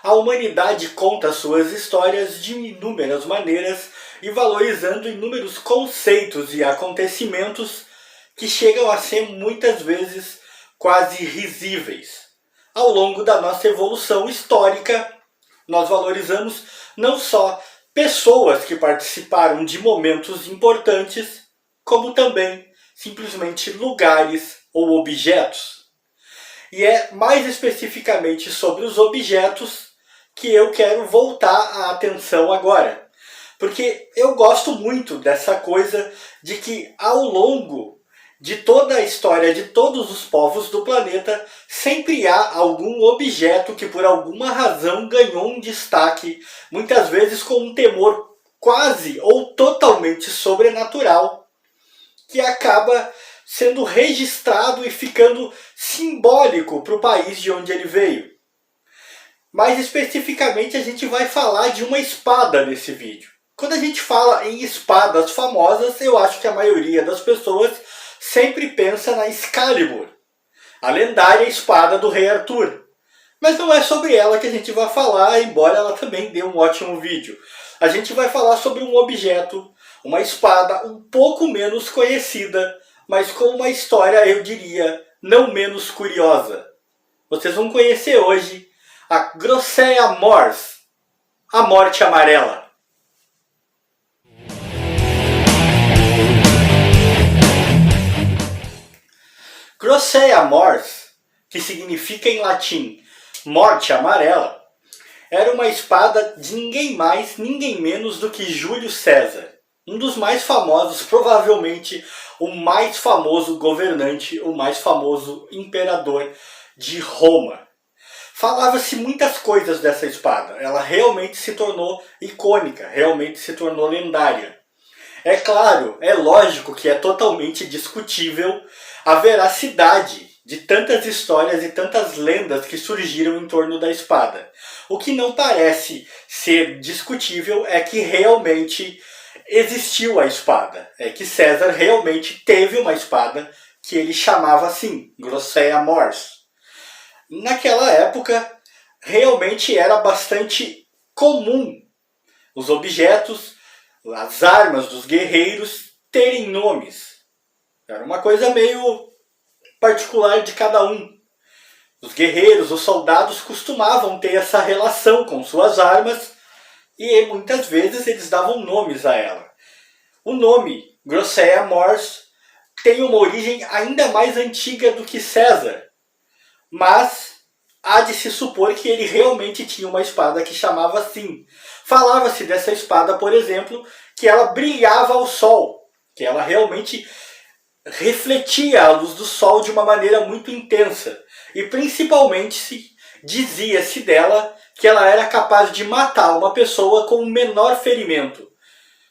A humanidade conta suas histórias de inúmeras maneiras e valorizando inúmeros conceitos e acontecimentos que chegam a ser muitas vezes quase risíveis. Ao longo da nossa evolução histórica, nós valorizamos não só pessoas que participaram de momentos importantes, como também simplesmente lugares ou objetos. E é mais especificamente sobre os objetos que eu quero voltar a atenção agora. Porque eu gosto muito dessa coisa de que ao longo de toda a história de todos os povos do planeta, sempre há algum objeto que por alguma razão ganhou um destaque, muitas vezes com um temor quase ou totalmente sobrenatural, que acaba sendo registrado e ficando simbólico para o país de onde ele veio. Mais especificamente, a gente vai falar de uma espada nesse vídeo. Quando a gente fala em espadas famosas, eu acho que a maioria das pessoas sempre pensa na Excalibur, a lendária espada do rei Arthur. Mas não é sobre ela que a gente vai falar, embora ela também dê um ótimo vídeo. A gente vai falar sobre um objeto, uma espada um pouco menos conhecida, mas com uma história, eu diria, não menos curiosa. Vocês vão conhecer hoje a Grosseia Mors, a Morte Amarela. Grosseia Mors, que significa em latim Morte Amarela, era uma espada de ninguém mais, ninguém menos do que Júlio César. Um dos mais famosos, provavelmente o mais famoso governante, o mais famoso imperador de Roma. Falava-se muitas coisas dessa espada. Ela realmente se tornou icônica, realmente se tornou lendária. É claro, é lógico que é totalmente discutível a veracidade de tantas histórias e tantas lendas que surgiram em torno da espada. O que não parece ser discutível é que realmente existiu a espada. É que César realmente teve uma espada que ele chamava assim, Grosseia Mors. Naquela época, realmente era bastante comum os objetos, as armas dos guerreiros terem nomes. Era uma coisa meio particular de cada um. Os guerreiros, os soldados costumavam ter essa relação com suas armas e muitas vezes eles davam nomes a ela. O nome Grosseia Mors tem uma origem ainda mais antiga do que César, mas há de se supor que ele realmente tinha uma espada que chamava assim. Falava-se dessa espada, por exemplo, que ela brilhava ao sol, que ela realmente refletia a luz do sol de uma maneira muito intensa. E principalmente dizia-se dela que ela era capaz de matar uma pessoa com o menor ferimento.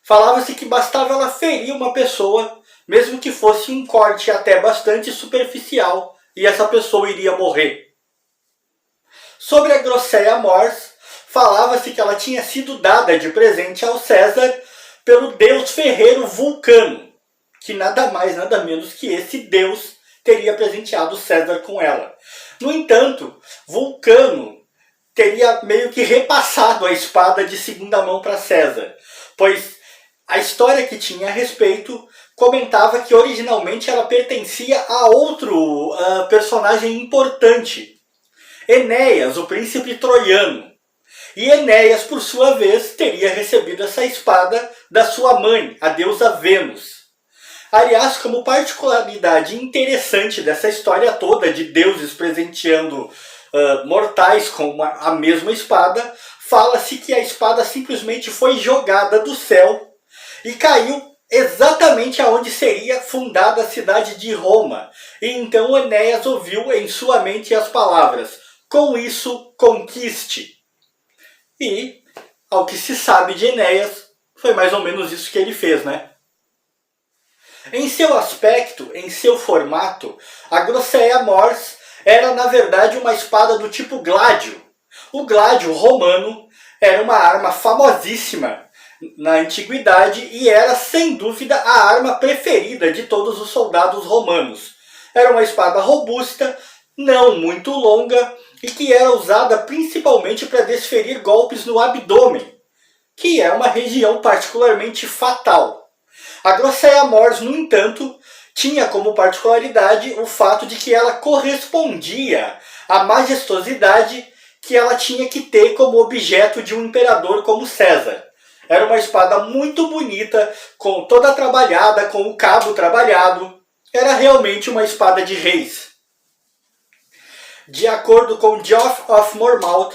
Falava-se que bastava ela ferir uma pessoa, mesmo que fosse um corte até bastante superficial, e essa pessoa iria morrer. Sobre a Grosseia Mors, falava-se que ela tinha sido dada de presente ao César pelo deus ferreiro Vulcano, que nada mais nada menos que esse deus teria presenteado César com ela. No entanto, Vulcano teria meio que repassado a espada de segunda mão para César, pois a história que tinha a respeito comentava que originalmente ela pertencia a outro personagem importante, Enéas, o príncipe troiano. E Enéas, por sua vez, teria recebido essa espada da sua mãe, a deusa Vênus. Aliás, como particularidade interessante dessa história toda de deuses presenteando mortais com a mesma espada, fala-se que a espada simplesmente foi jogada do céu e caiu exatamente aonde seria fundada a cidade de Roma. E então Enéas ouviu em sua mente as palavras: "Com isso, conquiste". E, ao que se sabe de Enéas, foi mais ou menos isso que ele fez, né? Em seu aspecto, em seu formato, a Grosseia Mors era na verdade uma espada do tipo gládio. O gládio romano era uma arma famosíssima na antiguidade e era sem dúvida a arma preferida de todos os soldados romanos. Era uma espada robusta, não muito longa e que era usada principalmente para desferir golpes no abdômen, que é uma região particularmente fatal. A Grosseia mors, no entanto, tinha como particularidade o fato de que ela correspondia à majestosidade que ela tinha que ter como objeto de um imperador como César. Era uma espada muito bonita, com toda trabalhada, com o cabo trabalhado. Era realmente uma espada de reis. De acordo com Geoff of Monmouth,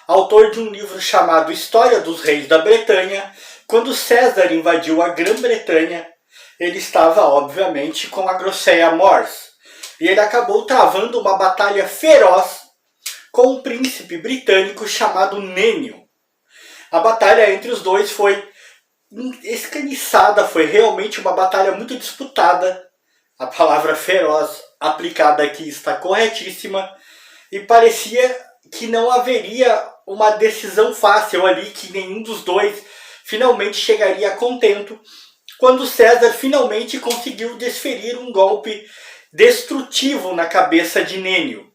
autor de um livro chamado História dos Reis da Bretanha, quando César invadiu a Grã-Bretanha, ele estava, obviamente, com a Grosseia mors. E ele acabou travando uma batalha feroz com um príncipe britânico chamado Nênio. A batalha entre os dois foi escaniçada, foi realmente uma batalha muito disputada. A palavra feroz aplicada aqui está corretíssima. E parecia que não haveria uma decisão fácil ali, que nenhum dos dois finalmente chegaria a contento, quando César finalmente conseguiu desferir um golpe destrutivo na cabeça de Nênio.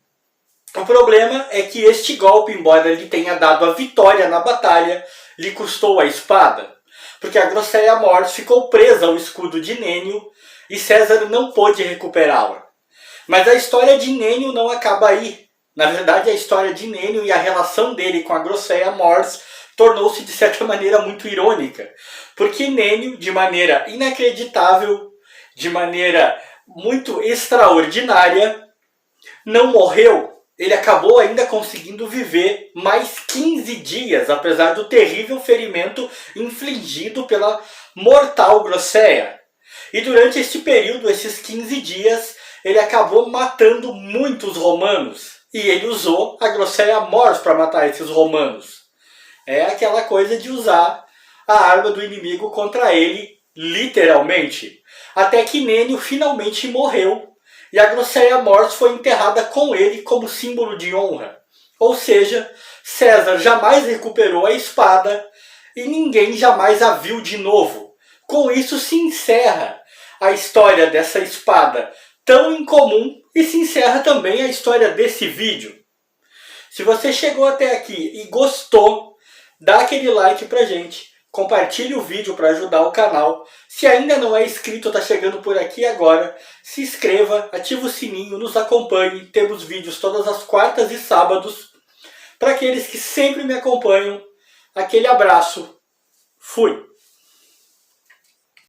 O problema é que este golpe, embora lhe tenha dado a vitória na batalha, lhe custou a espada, porque a Grosseia mors ficou presa ao escudo de Nênio e César não pôde recuperá-la. Mas a história de Nênio não acaba aí. Na verdade, a história de Nênio e a relação dele com a Grosseia mors tornou-se de certa maneira muito irônica, porque Nênio, de maneira inacreditável, de maneira muito extraordinária, não morreu. Ele acabou ainda conseguindo viver mais 15 dias, apesar do terrível ferimento infligido pela mortal Grosseia. E durante este período, esses 15 dias, ele acabou matando muitos romanos. E ele usou a Grosseia mors para matar esses romanos. É aquela coisa de usar a arma do inimigo contra ele, literalmente. Até que Nênio finalmente morreu. E a Grosseia mors foi enterrada com ele como símbolo de honra. Ou seja, César jamais recuperou a espada e ninguém jamais a viu de novo. Com isso se encerra a história dessa espada tão incomum e se encerra também a história desse vídeo. Se você chegou até aqui e gostou, dá aquele like pra gente. Compartilhe o vídeo para ajudar o canal. Se ainda não é inscrito, está chegando por aqui agora, se inscreva, ative o sininho, nos acompanhe. Temos vídeos todas as quartas e sábados. Para aqueles que sempre me acompanham, aquele abraço. Fui!